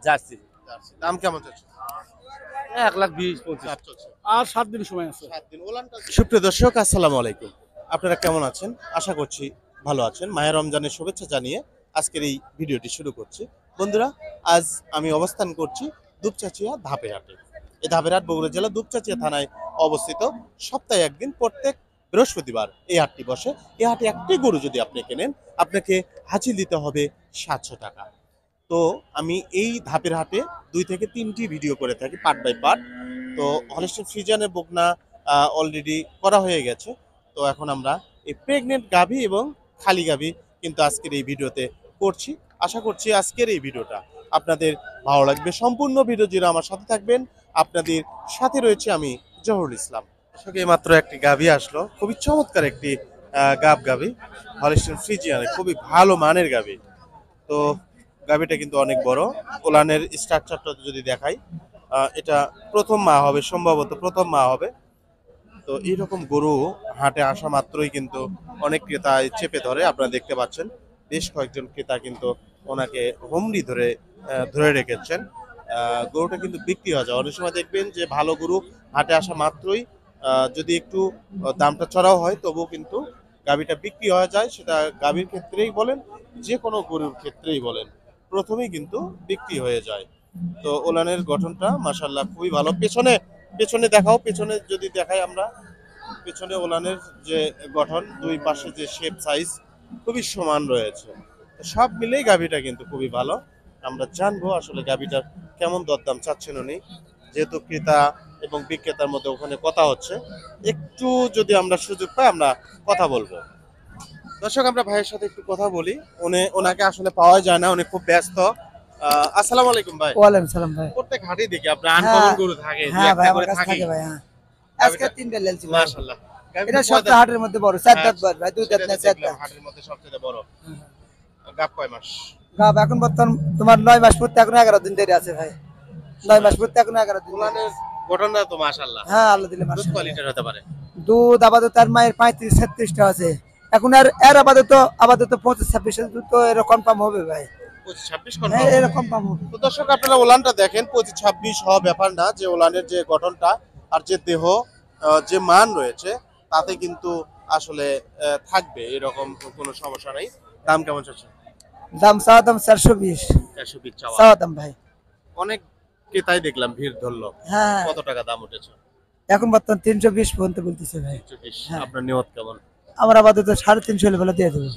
Jersey. দাম কেমন চাচ্ছে? 1,20,25 আর 7 দিন সময় আছে। সুপ্রিয় দর্শক, আসসালামু আলাইকুম। আপনারা কেমন আছেন? আশা করছি ভালো আছেন। মাহে রমজানের শুভেচ্ছা জানিয়ে আজকের এই ভিডিওটি শুরু করছি। বন্ধুরা, আজ আমি অবস্থান করছি দুপচাচিয়া ধাপের হাটে। এই ধাপের হাট বগুড়া জেলা দুপচাচিয়া থানায় অবস্থিত। সপ্তাহে একদিন প্রত্যেক বৃহস্পতিবার এই হাটটি বসে। এই হাটে একটি গরু যদি আপনি কেনেন, আপনাকে হাজির দিতে হবে 700 টাকা। তো আমি এই ধাপের হাটে 2 থেকে 3টি ভিডিও করে থাকি পার্ট বাই পার্ট। তো হলিস্টিন ফ্রিজিয়ানের বকনা অলরেডি করা হয়ে গেছে। তো এখন আমরা এই প্রেগনেন্ট গাভী এবং খালি গাভী কিন্তু আজকের এই ভিডিওতে করছি। আশা করছি আজকের এই ভিডিওটা আপনাদের ভালো লাগবে। সম্পূর্ণ ভিডিও জুড়ে আমার সাথে থাকবেন। আপনাদের সাথে রয়েছে আমি জহুরুল ইসলাম। আসলে মাত্র একটি গাভী আসলো, খুবই চমৎকার একটি গাভী হলিস্টিন ফ্রিজিয়ানের, খুবই ভালো মানের গাভী। তো গাভীটা কিন্তু অনেক বড়। ওলানের স্ট্রাকচারটা যদি দেখাই, এটা প্রথম মা হবে, সম্ভবত প্রথম মা হবে। তো এইরকম গরু হাটে আসা মাত্রই কিন্তু অনেক ক্রেতা চেপে ধরে। আপনারা দেখতে পাচ্ছেন বেশ কয়েকজন ক্রেতা কিন্তু ওনাকে হুমড়ি ধরে ধরে রেখেছেন। গরুটা কিন্তু বিক্রি হয়ে যায়। অনেক সময় দেখবেন যে ভালো গরু হাটে আসা মাত্রই যদি একটু দামটা চড়াও হয়, তবুও কিন্তু গাভীটা বিক্রি হয়ে যায়। সেটা গাভীর ক্ষেত্রেই বলেন, যে কোনো গরুর ক্ষেত্রেই বলেন, প্রথমেই কিন্তু বিক্রি হয়ে যায়। তো ওলানের গঠনটা মাশাআল্লাহ খুবই ভালো। পেছনে পেছনে দেখাও, পেছনে যদি দেখাই আমরা, পেছনে ওলানের যে গঠন, দুই পাশে যে শেপ সাইজ খুবই সমান রয়েছে। তো সব মিলেই গাভীটা কিন্তু খুবই ভালো। আমরা জানবো আসলে গাভীটার কেমন দরদাম চাচ্ছেন উনি, যেহেতু ক্রেতা এবং বিক্রেতার মধ্যে ওখানে কথা হচ্ছে। একটু যদি আমরা সুযোগ পাই আমরা কথা বলবো। দর্শক, আমরা ভাইয়ের সাথে একটু কথা বলি। ওনাকে আসলে পাওয়া যায় না, উনি খুব ব্যস্ত। আসসালামু আলাইকুম ভাই। ওয়ালাইকুম সালাম ভাই। প্রত্যেক হাটেই দেখি আপনার আনকমন গরু থাকে, দুই হ্যাঁ একটা ভাই, করে আমার কাছে থাকে। থাকে ভাই। হ্যাঁ, আজকে 3টা লেলছি ভাই। মাশাআল্লাহ। এটা সপ্তাহ হাটের মধ্যে বড় 4 দাঁত বড় ভাই, 2 দাঁত না 4 দাঁত। হাটের মধ্যে সবচেয়ে বড় গাব কয় মাস? গাব এখন বর্তমান তোমার 9 মাস পড়তে এখন 11 দিন দেরি আছে ভাই। 9 মাস পড়তে এখন 11 দিন। ওলানের গঠনটা তো মাশাআল্লাহ, হ্যাঁ আল্লাহ দিলে দুধ মাশাআল্লাহ। কোয়ালিটির হতে পারে। দুধ আপাতত তার মায়ের 35-36 টা আছে। এখন আর এর আপাতত 25-26 দুধ তো এর কনফার্ম হবে ভাই। 25-26 হ্যাঁ কনফার্ম। এরকম পাবো। তো দর্শক, আপনারা ওলানটা দেখেন, 25-26 হওয়া ব্যাপার না। যে ওলানের যে গঠনটা আর যে দেহ, যে মান রয়েছে, তাতে কিন্তু আসলে থাকবে, এরকম কোনো সমস্যা নেই। দাম কেমন চাচ্ছে? দাম চাওয়া দাম 420 420 চাওয়া। চাওয়া দাম ভাই। অনেক ক্রেতাই দেখলাম ভিড় ধরলো। হ্যাঁ কত টাকা দাম উঠেছে? এখন বর্তমান 320 পর্যন্ত বলতেছে ভাই। 320। হ্যাঁ। আপনার নিয়ত কেমন? আমরা আপাতত 350 হলে বলে দিয়ে দেবো।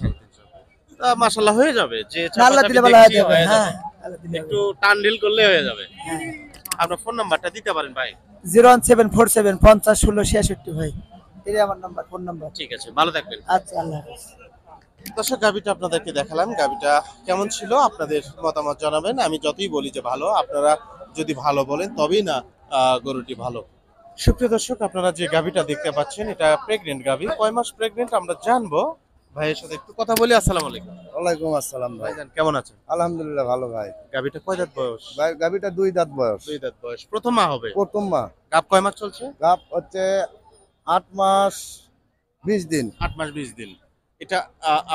মাশাআল্লাহ হয়ে যাবে, যে আল্লাহ দিলে বলা হয়ে যাবে। হ্যাঁ আল্লাহ দিলে একটু টান ঢিল করলে হয়ে যাবে। হ্যাঁ। আপনার ফোন নাম্বারটা দিতে পারেন ভাই? 01747 50 16 66 ভাই, এই আমার নাম্বার, ফোন নাম্বার। ঠিক আছে, ভালো থাকবেন। আচ্ছা, আল্লাহ হাফেজ। দর্শক, গাভিটা আপনাদেরকে দেখালাম। গাভিটা কেমন ছিল আপনাদের মতামত জানাবেন। আমি যতই বলি যে ভালো, আপনারা যদি ভালো বলেন তবেই না গরুটি ভালো। সুপ্রিয় দর্শক, আপনারা যে গাভিটা দেখতে পাচ্ছেন, এটা প্রেগনেন্ট গাভি। কয় মাস প্রেগনেন্ট আমরা জানবো। ভাইয়ের সাথে একটু কথা বলি। আসসালামু আলাইকুম। ওয়ালাইকুম আসসালাম ভাই। ভাইজান কেমন আছেন? আলহামদুলিল্লাহ ভালো ভাই। গাভিটা কয় দাঁত বয়স? ভাই গাবিটা 2 দাঁত বয়স, 2 দাঁত বয়স, প্রথম মা হবে। প্রথম মা। গাব কয় মাস চলছে? গাব হচ্ছে 8 মাস 20 দিন। 8 মাস 20 দিন। এটা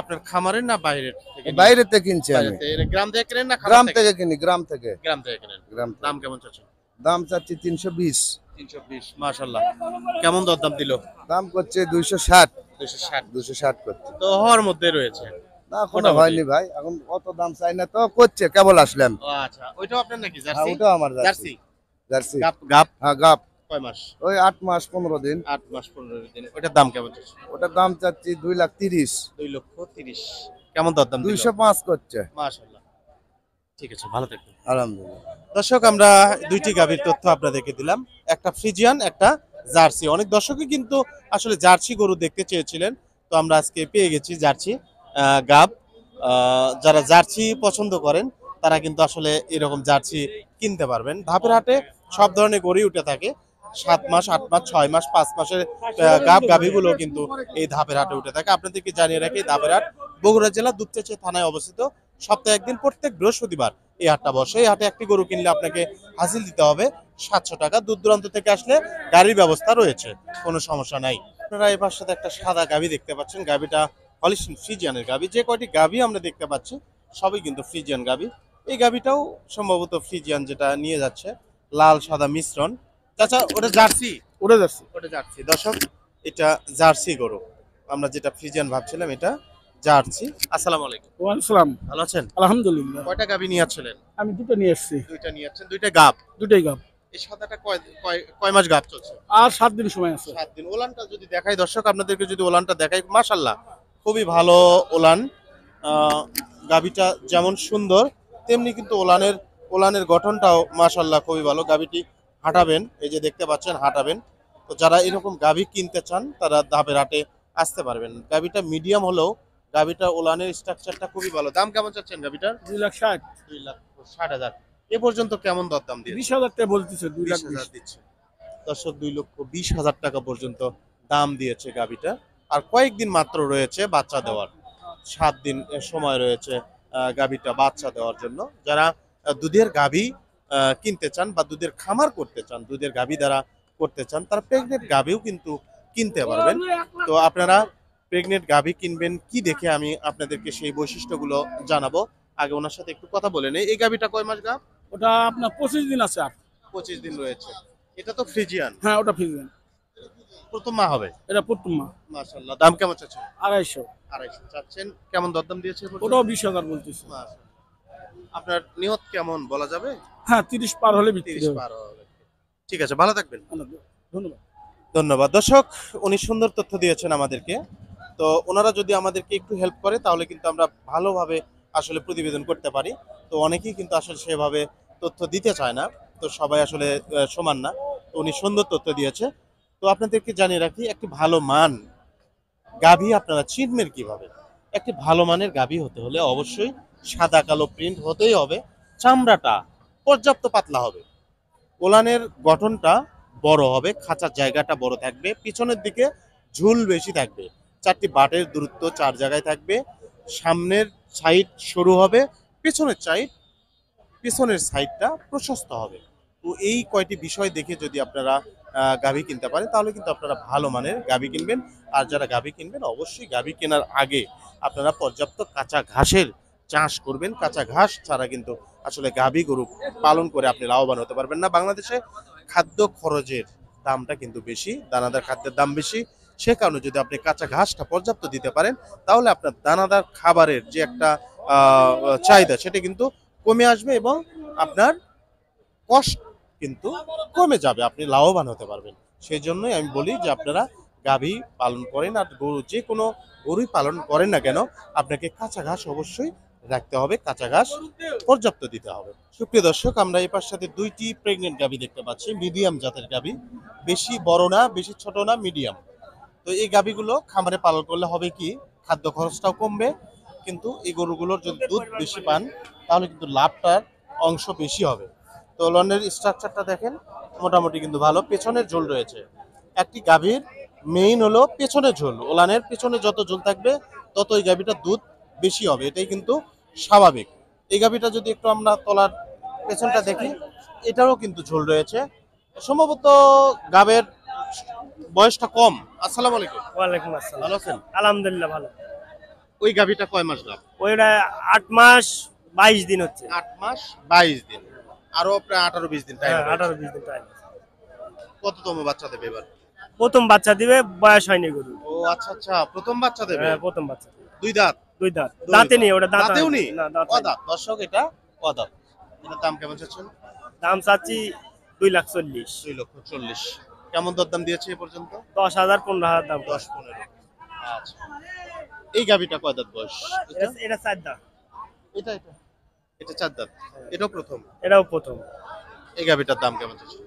আপনার খামারের না বাইরের থেকে? বাইরে থেকে কিনছি আমি। বাইরে থেকে। এটা গ্রাম থেকে কেনেন না খামার গ্রাম থেকে কিনি, গ্রাম থেকে। গ্রাম থেকে কেনেন। গ্রাম দাম কেমন চাচ্ছেন? দাম চাচ্ছি 320। 320। মাশাআল্লাহ। কেমন দরদাম দিল? দাম করছে 260। 260। 260 করছে। তো হওয়ার মধ্যে রয়েছে। না এখনো হয়নি ভাই, এখন অত দাম চাই না তো, করছে কেবল আসলাম। ও আচ্ছা, ওইটাও আপনার নাকি হ্যাঁ জার্সি? ওটাও আমার জার্সি। জার্সি। জার্সি। গাব গাব হ্যাঁ গাব কয় মাস? ওই 8 মাস 15 দিন। 8 মাস 15 দিন। ওটার দাম কেমন চাচ্ছেন? ওটার দাম চাচ্ছি 2,30,000। 2,30,000। কেমন দরদাম দিল? 205 করছে। মাশাআল্লাহ। ঠিক আছে, ভালো থাকবেন। আলহামদুলিল্লাহ। দর্শক, আমরা দুইটি গাভীর তথ্য আপনাদেরকে দিলাম, একটা ফ্রিজিয়ান, একটা জার্সি। অনেক দর্শকই কিন্তু আসলে জার্সি গরু দেখতে চেয়েছিলেন, তো আমরা আজকে পেয়ে গেছি জার্সি গাব। যারা জার্সি পছন্দ করেন তারা কিন্তু আসলে এরকম জার্সি কিনতে পারবেন। ধাপের হাটে সব ধরনের গরুই উঠে থাকে। 7 মাস, 8 মাস, 6 মাস, 5 মাসের গাব গাভীগুলো কিন্তু এই ধাপের হাটে উঠে থাকে। আপনাদেরকে জানিয়ে রাখি, ধাপের হাট বগুড়া জেলা দুপচাঁচিয়া থানায় অবস্থিত। সপ্তাহে একদিন প্রত্যেক বৃহস্পতিবার এই হাটটা বসে। এই হাটে একটি গরু কিনলে আপনাকে হাসিল দিতে হবে 700 টাকা। দূর দূরান্ত থেকে আসলে গাড়ির ব্যবস্থা রয়েছে, কোনো সমস্যা নাই। আপনারা এই পাশে একটা সাদা গাভী দেখতে পাচ্ছেন। গাভীটা হলিস্টিন ফ্রিজিয়ানের গাভী। যে কয়টি গাভী আমরা দেখতে পাচ্ছি সবই কিন্তু ফ্রিজিয়ান গাভী। এই গাভীটাও সম্ভবত ফ্রিজিয়ান, যেটা নিয়ে যাচ্ছে লাল সাদা মিশ্রণ। চাচা ওটা জার্সি? উড়ে যাচ্ছে। ওটা জার্সি। দর্শক এটা জার্সি গরু, আমরা যেটা ফ্রিজিয়ান ভাবছিলাম এটা জার্সি। আসসালামু আলাইকুম। ওয়ালাইকুম। ভালো আছেন? আলহামদুলিল্লাহ। কয়টা গাভী নিয়ে আসছিলেন? আমি দুটো নিয়ে এসেছি। দুইটা নিয়ে আসছেন, দুইটা গাব। দুটোই গাব। এই সাদাটা কয় কয় কয় মাস গাব চলছে? আর 7 দিন সময় আছে। 7 দিন। ওলানটা যদি দেখাই দর্শক আপনাদেরকে, যদি ওলানটা দেখাই, মাশাআল্লাহ খুবই ভালো ওলান। গাভীটা যেমন সুন্দর তেমনি কিন্তু ওলানের গঠনটাও মাশাআল্লাহ খুবই ভালো। গাভীটি হাঁটাবেন, এই যে দেখতে পাচ্ছেন হাঁটাবেন। তো যারা এরকম গাভী কিনতে চান তারা ধাপের হাটে আসতে পারবেন। গাভীটা মিডিয়াম হলেও গাভীটা ওলানের স্ট্রাকচারটা খুবই ভালো। দাম কেমন চাচ্ছেন গাভীটার? 2,60,000। 2,60,000। এ পর্যন্ত কেমন দরদাম দিয়ে? 20,000 টাকা বলতেছে। 2,20,000 দিচ্ছে। দর্শক 2,20,000 টাকা পর্যন্ত দাম দিয়েছে গাভীটা। আর কয়েকদিন মাত্র রয়েছে বাচ্চা দেওয়ার, 7 দিন সময় রয়েছে গাভীটা বাচ্চা দেওয়ার জন্য। যারা দুধের গাভী কিনতে চান বা দুধের খামার করতে চান, দুধের গাভী দ্বারা করতে চান, তারা প্রেগনেন্ট গাভীও কিন্তু কিনতে পারবেন। তো আপনারা প্রেগনেন্ট গাভী কিনবেন কি দেখে আমি আপনাদেরকে সেই বৈশিষ্ট্যগুলো জানাবো। আগে ওনার সাথে একটু কথা বলে নেই। এই গাভীটা কয় মাস গাভ? ওটা আপনার 25 দিন আছে। আর 25 দিন রয়েছে। এটা তো ফ্রিজিয়ান। হ্যাঁ, ওটা ফিজিয়ান। প্রথম মা হবে। এটা প্রথম মা। মাশাআল্লাহ। দাম কেমন চাচ্ছেন? 250। 250 চাচ্ছেন। কেমন দরদাম দিয়েছে? ওটাও 20,000 বলতেছে। মাশাআল্লাহ। আপনার নিয়ত কেমন বলা যাবে? হ্যাঁ, 30 পার হলে বিক্রি 30 হবে। পার হবে। ঠিক আছে, ভালো থাকবেন। ধন্যবাদ। ধন্যবাদ। দর্শক উনি সুন্দর তথ্য দিয়েছেন আমাদেরকে। তো ওনারা যদি আমাদেরকে একটু হেল্প করে তাহলে কিন্তু আমরা ভালোভাবে আসলে প্রতিবেদন করতে পারি। তো অনেকেই কিন্তু আসলে সেভাবে তথ্য দিতে চায় না, তো সবাই আসলে সমান না। তো উনি সুন্দর তথ্য দিয়েছে। তো আপনাদেরকে জানিয়ে রাখি, একটি ভালো মান গাভী আপনারা চিনবেন কিভাবে। একটি ভালো মানের গাভী হতে হলে অবশ্যই সাদা কালো প্রিন্ট হতেই হবে, চামড়াটা পর্যাপ্ত পাতলা হবে, ওলানের গঠনটা বড় হবে, খাঁচার জায়গাটা বড় থাকবে, পিছনের দিকে ঝুল বেশি থাকবে, 4টি বাটের দূরত্ব 4 জায়গায় থাকবে, সামনের সাইড সরু হবে, পিছনের সাইডটা প্রশস্ত হবে। তো এই কয়টি বিষয় দেখে যদি আপনারা গাভী কিনতে পারেন তাহলে কিন্তু আপনারা ভালো মানের গাভী কিনবেন। আর যারা গাভী কিনবেন অবশ্যই গাভী কেনার আগে আপনারা পর্যাপ্ত কাঁচা ঘাসের চাষ করবেন। কাঁচা ঘাস ছাড়া কিন্তু আসলে গাভী গরু পালন করে আপনি লাভবান হতে পারবেন না। বাংলাদেশে খাদ্য খরচের দামটা কিন্তু বেশি, দানাদার খাদ্যের দাম বেশি। সে কারণে যদি আপনি কাঁচা ঘাসটা পর্যাপ্ত দিতে পারেন তাহলে আপনার দানাদার খাবারের যে একটা চাহিদা সেটা কিন্তু কমে আসবে এবং আপনার কষ্ট কিন্তু কমে যাবে, আপনি লাভবান হতে পারবেন। সেই জন্যই আমি বলি যে আপনারা গাভী পালন করেন আর গরু, যে কোনো গরুই পালন করেন না কেন, আপনাকে কাঁচা ঘাস অবশ্যই রাখতে হবে, কাঁচা ঘাস পর্যাপ্ত দিতে হবে। সুপ্রিয় দর্শক, আমরা এই পাশে 2টি প্রেগনেন্ট গাভী দেখতে পাচ্ছি, মিডিয়াম জাতের গাভী, বেশি বড় না বেশি ছোট না, মিডিয়াম। তো এই গাভীগুলো খামারে পালন করলে হবে কি, খাদ্য খরচটাও কমবে, কিন্তু এই গরুগুলোর যদি দুধ বেশি পান তাহলে কিন্তু লাভটার অংশ বেশি হবে। তো ওলানের স্ট্রাকচারটা দেখেন, মোটামুটি কিন্তু ভালো, পেছনের ঝোল রয়েছে। একটি গাভীর মেইন হলো পেছনের ঝোল, ওলানের পেছনে যত ঝোল থাকবে তত এই গাভীটার দুধ বেশি হবে, এটাই কিন্তু স্বাভাবিক। এই গাভীটা যদি একটু আমরা তলার পেছনটা দেখি, এটারও কিন্তু ঝোল রয়েছে, সম্ভবত গাভীর বয়সটা কম। আসসালামু আলাইকুম। ওয়ালাইকুম আসসালাম। ভালো আছেন? আলহামদুলিল্লাহ ভালো। ওই গাভীটা কয় মাস গাভ? ওইটা 8 মাস 22 দিন হচ্ছে। 8 মাস 22 দিন, আরো প্রায় 18-20 দিন টাইম। হ্যাঁ, 18-20 দিন টাইম। কততম বাচ্চা দেবে এবার? প্রথম বাচ্চা দিবে, বয়স হয়নি গরু। ও আচ্ছা আচ্ছা, প্রথম বাচ্চা দেবে। হ্যাঁ, প্রথম বাচ্চা। 2 দাঁত? 2 দাঁত। দাঁতে নেই, ওটা দাঁত দাঁতেও নেই? না, দাঁত হয়নি। অদাঁত। দর্শক এটা অদাঁত। এটার দাম কেমন চাচ্ছেন? দাম চাচ্ছি 2,40,000। 2,40,000। কেমন দরদাম দিয়েছে এ পর্যন্ত? 10,000 15,000 দাম। 10-15। আচ্ছা, এই গাভীটা কয় দাঁত বয়স? এটা 4 দাঁত। এটা 4 দাঁত। এটাও প্রথম? এটাও প্রথম। এই গাভীটার দাম কেমন চাচ্ছেন?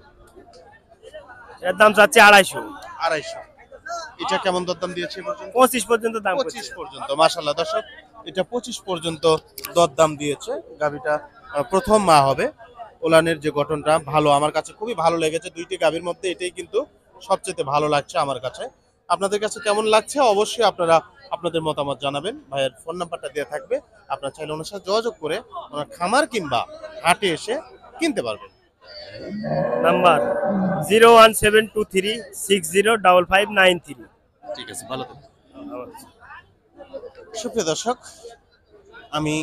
এর দাম চাচ্ছি 250। 250। এটা কেমন দরদাম দিয়েছে এ পর্যন্ত? 25 পর্যন্ত দাম 25 পর্যন্ত। মাশাআল্লাহ দর্শক, এটা 25 পর্যন্ত দরদাম দিয়েছে। গাভীটা প্রথম মা হবে। ওলানের যে গঠনটা ভালো, আমার কাছে খুবই ভালো লেগেছে। 2টি গাভীর মধ্যে এটাই কিন্তু সবচেয়ে ভালো লাগছে আমার কাছে। আপনাদের কাছে কেমন লাগছে অবশ্যই আপনারা আপনাদের মতামত জানাবেন। ভাইয়ের ফোন নাম্বারটা দেওয়া থাকবে, আপনারা চাইলে ওনার সাথে যোগাযোগ করে ওনার খামার কিংবা হাটে এসে কিনতে পারবেন। নাম্বার 01723605593। ঠিক আছে, ভালো থাকবেন। সুপ্রিয় দর্শক, আমি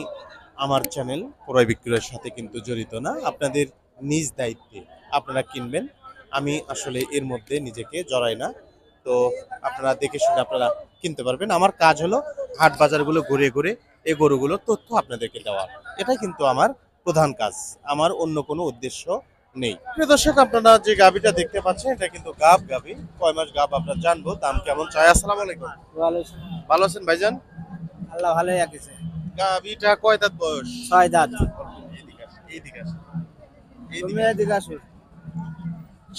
আমার চ্যানেল ক্রয় বিক্রয়ের সাথে কিন্তু জড়িত না, আপনাদের নিজ দায়িত্বে আপনারা কিনবেন। আমি আসলে এর মধ্যে নিজেকে জড়াই না, তো আপনারা দেখে শুনে আপনারা কিনতে পারবেন। আমার কাজ হলো হাট বাজারগুলো ঘুরে ঘুরে এই গরুগুলোর তথ্য আপনাদেরকে দেওয়া, এটাই কিন্তু আমার প্রধান কাজ, আমার অন্য কোনো উদ্দেশ্য নেই। প্রিয় দর্শক, আপনারা যে গাভীটা দেখতে পাচ্ছেন এটা কিন্তু গাভী। কয় মাস গাভ আমরা জানবো, দাম কেমন চাই। আসসালামু আলাইকুম, ভালো আছেন ভাইজান? আল্লাহ ভালোই রাখছে। গাভীটা কয় দাঁত বয়স? 6 দাঁত। এইদিকে আসেন। তুমি এদিকে আসো।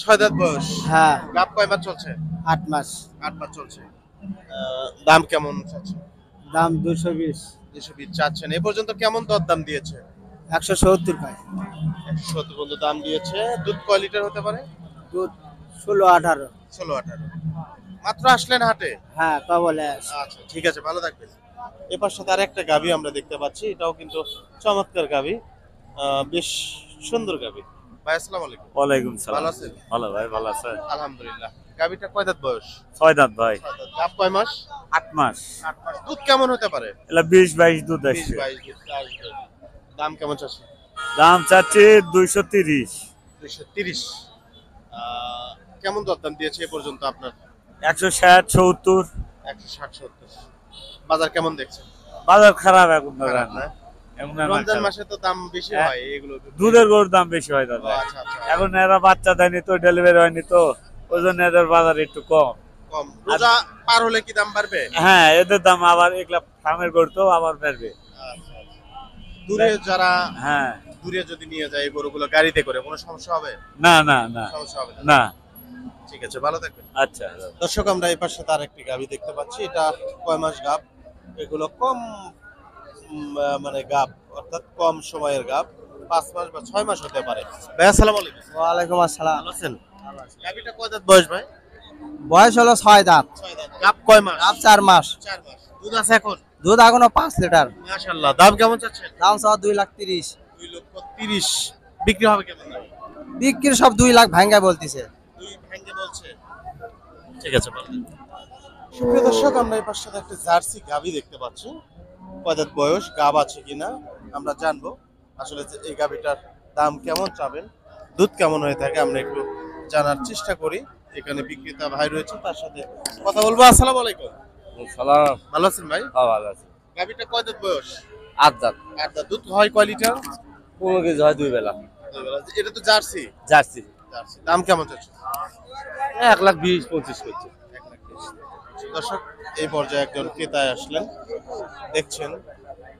6 দাঁত বয়স। হ্যাঁ, গাভ কয় মাস চলছে? 8 মাস। 8 মাস চলছে। দাম কেমন চাচ্ছে? দাম 220। 220 চাচ্ছেন। এ পর্যন্ত কেমন দর দাম দিয়েছে? 170 পায়। 170 পর্যন্ত দাম দিয়েছে। দুধ কয় লিটার হতে পারে? দুধ 16-18। 16-18। মাত্র আসলেন হাটে? হ্যাঁ, তা বলে। আচ্ছা, ঠিক আছে, ভালো থাকবেন। এপার সাথে আরেকটা গাভী আমরা দেখতে পাচ্ছি, এটাও কিন্তু চমৎকার গাভী, বেশ সুন্দর গাভী। ভাই আসসালামু আলাইকুম। ওয়ালাইকুম ভালো সালাম। আছেন? ভালো ভাই, ভালো আছেন? আলহামদুলিল্লাহ। গাভীটা কয় দাঁত বয়স? 6 দাঁত ভাই। গাভ কয় মাস? 8 মাস। 8 মাস। দুধ কেমন হতে পারে? এলা 20-22 দুধ 20-22 আসছে। দুধ আসবে। দাম কেমন চাচ্ছে? দাম চাচ্ছে 230। 230। কেমন দরদাম দিয়েছে এ পর্যন্ত আপনার? 160-70। 160-70। বাজার কেমন দেখছেন? বাজার খারাপ এখন খারাপ দাদা। না? এখন রমজান মাসে তো দাম বেশি হয় এগুলো। দুধের গরুর দাম বেশি হয় ও, দাদা। আচ্ছা আচ্ছা। এখন এরা বাচ্চা দেয়নি তো, ডেলিভারি হয়নি তো, ওই জন্য এদের বাজার একটু কম। কম। রোজা পার হলে কি দাম বাড়বে? হ্যাঁ, এদের দাম আবার এগুলা ফার্মের গরু তো আবার বাড়বে। আচ্ছা, আচ্ছা। দূরে যারা হ্যাঁ, দূরে যদি নিয়ে যায় এই গরুগুলো গাড়িতে করে কোনো সমস্যা হবে? না না না সমস্যা হবে না। না। ঠিক আছে, ভালো থাকবেন। আচ্ছা দর্শক, আমরা এই পাশে তার একটি গাভী দেখতে পাচ্ছি, এটা কয় মাস গাভ? এগুলো কম মানে গাভ, অর্থাৎ কম সময়ের গাভ, 5 মাস বা 6 মাস হতে পারে। ভাই আসসালামু আলাইকুম। ওয়ালাইকুম আসসালাম। ভালো আছেন? গাভীটা কয় দাঁত বয়স ভাই? বয়স হলো 6 দাঁত। 6 দাঁত। গাভ কয় মাস? দাম 4 মাস। 4 মাস। দুধ আছে এখন? দুধ এখনো 5 লিটার। মাশাআল্লাহ। দাম কেমন চাচ্ছেন? দাম সব 2,30,000। 2,30,000। বিক্রি হবে কেমন দামে? বিক্রি সব 2 লাখ ভাঙ্গা বলতিছে। 2 ভাঙে বলছে। ঠিক আছে, ভালো থাকবেন। সুপ্রিয় দর্শক, আমরা এই পাশে একটা জার্সি গাভী দেখতে পাচ্ছি, কয় দাঁত বয়স, গাভ আছে কিনা আমরা জানবো। আসলে যে এই গাভীটার দাম কেমন চাবেন, দুধ কেমন হয়ে থাকে আমরা একটু জানার চেষ্টা করি। এখানে বিক্রেতা ভাই রয়েছে, তার সাথে কথা বলবো। আসসালামু আলাইকুম। সালাম। ভালো আছেন ভাই? ভালো আছে। গাভীটা কয় দাঁত বয়স? 8 দাঁত। 8 দাঁত। দুধ হয় কয় লিটার? 15 কেজি হয় 2 বেলা। এটা তো জার্সি। Jersey jersey. দাম কেমন চাচ্ছ? 1,20,25 করছে। দর্শক, এই পর্যায়ে একজন ক্রেতায় আসলেন, দেখছেন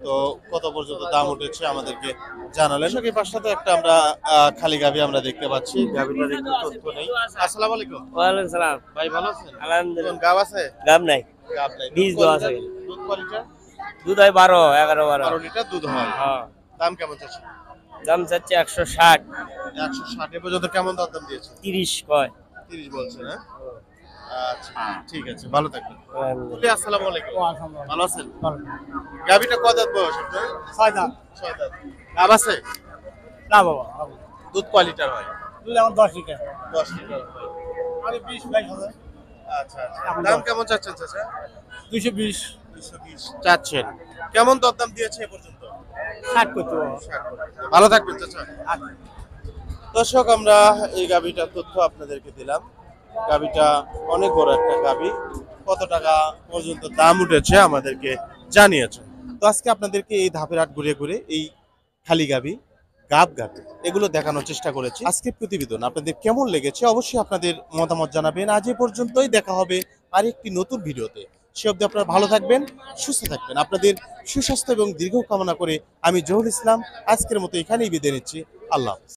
তো কত পর্যন্ত দাম উঠেছে আমাদেরকে জানালেন। এই পাশটাতে একটা আমরা খালি গাভী আমরা দেখতে পাচ্ছি, গাভীটার একটু তথ্য নেই। আসসালামু আলাইকুম। ওয়ালাইকুম সালাম। ভাই ভালো আছেন? আলহামদুলিল্লাহ। গাভ আছে? দাম নাই। গাভ নাই। বীজ দেওয়া আছে। দুধ কয় লিটার? দুধ হয় 12 12 লিটার দুধ হয়। হ্যাঁ। দাম কেমন চাচ্ছে? দাম চাচ্ছে 160। 160। এ পর্যন্ত কেমন দাম দিয়েছে? 30 কয়। 30 বলছে না? আচ্ছা, ঠিক আছে, ভালো থাকবেন। আসসালামু আলাইকুম। ভালো আছেন? গাভীটা কত দাঁত বয়স আপনার? 6 দাঁত। 6 দাঁত। গাভ আছে? না বাবা, দুধ কয় লিটার হয়? দুধ এখন 10 লিটার। 10 লিটার হয়। আরে 20-22 হাজার। আচ্ছা আচ্ছা। দাম কেমন চাচ্ছেন চাচা? 220। 220 চাচ্ছেন। কেমন দরদাম দিয়েছে এ পর্যন্ত? 60 করতে পারবো। ভালো থাকবেন চাচা। দর্শক, আমরা এই গাভীটার তথ্য আপনাদেরকে দিলাম। গাভীটা অনেক বড় একটা গাভী, কত টাকা পর্যন্ত দাম উঠেছে আমাদেরকে জানিয়েছেন। তো আজকে আপনাদেরকে এই ধাপের হাট ঘুরে ঘুরে এই খালি গাভী, গাভ গাভী এগুলো দেখানোর চেষ্টা করেছি। আজকে প্রতিবেদন আপনাদের কেমন লেগেছে অবশ্যই আপনাদের মতামত জানাবেন। আজ এ পর্যন্তই, দেখা হবে আরেকটি নতুন ভিডিওতে। সে অবধি আপনারা ভালো থাকবেন, সুস্থ থাকবেন। আপনাদের সুস্বাস্থ্য এবং দীর্ঘ কামনা করে আমি জহুর ইসলাম আজকের মতো এখানেই বিদায় নিচ্ছি। আল্লাহ হাফেজ।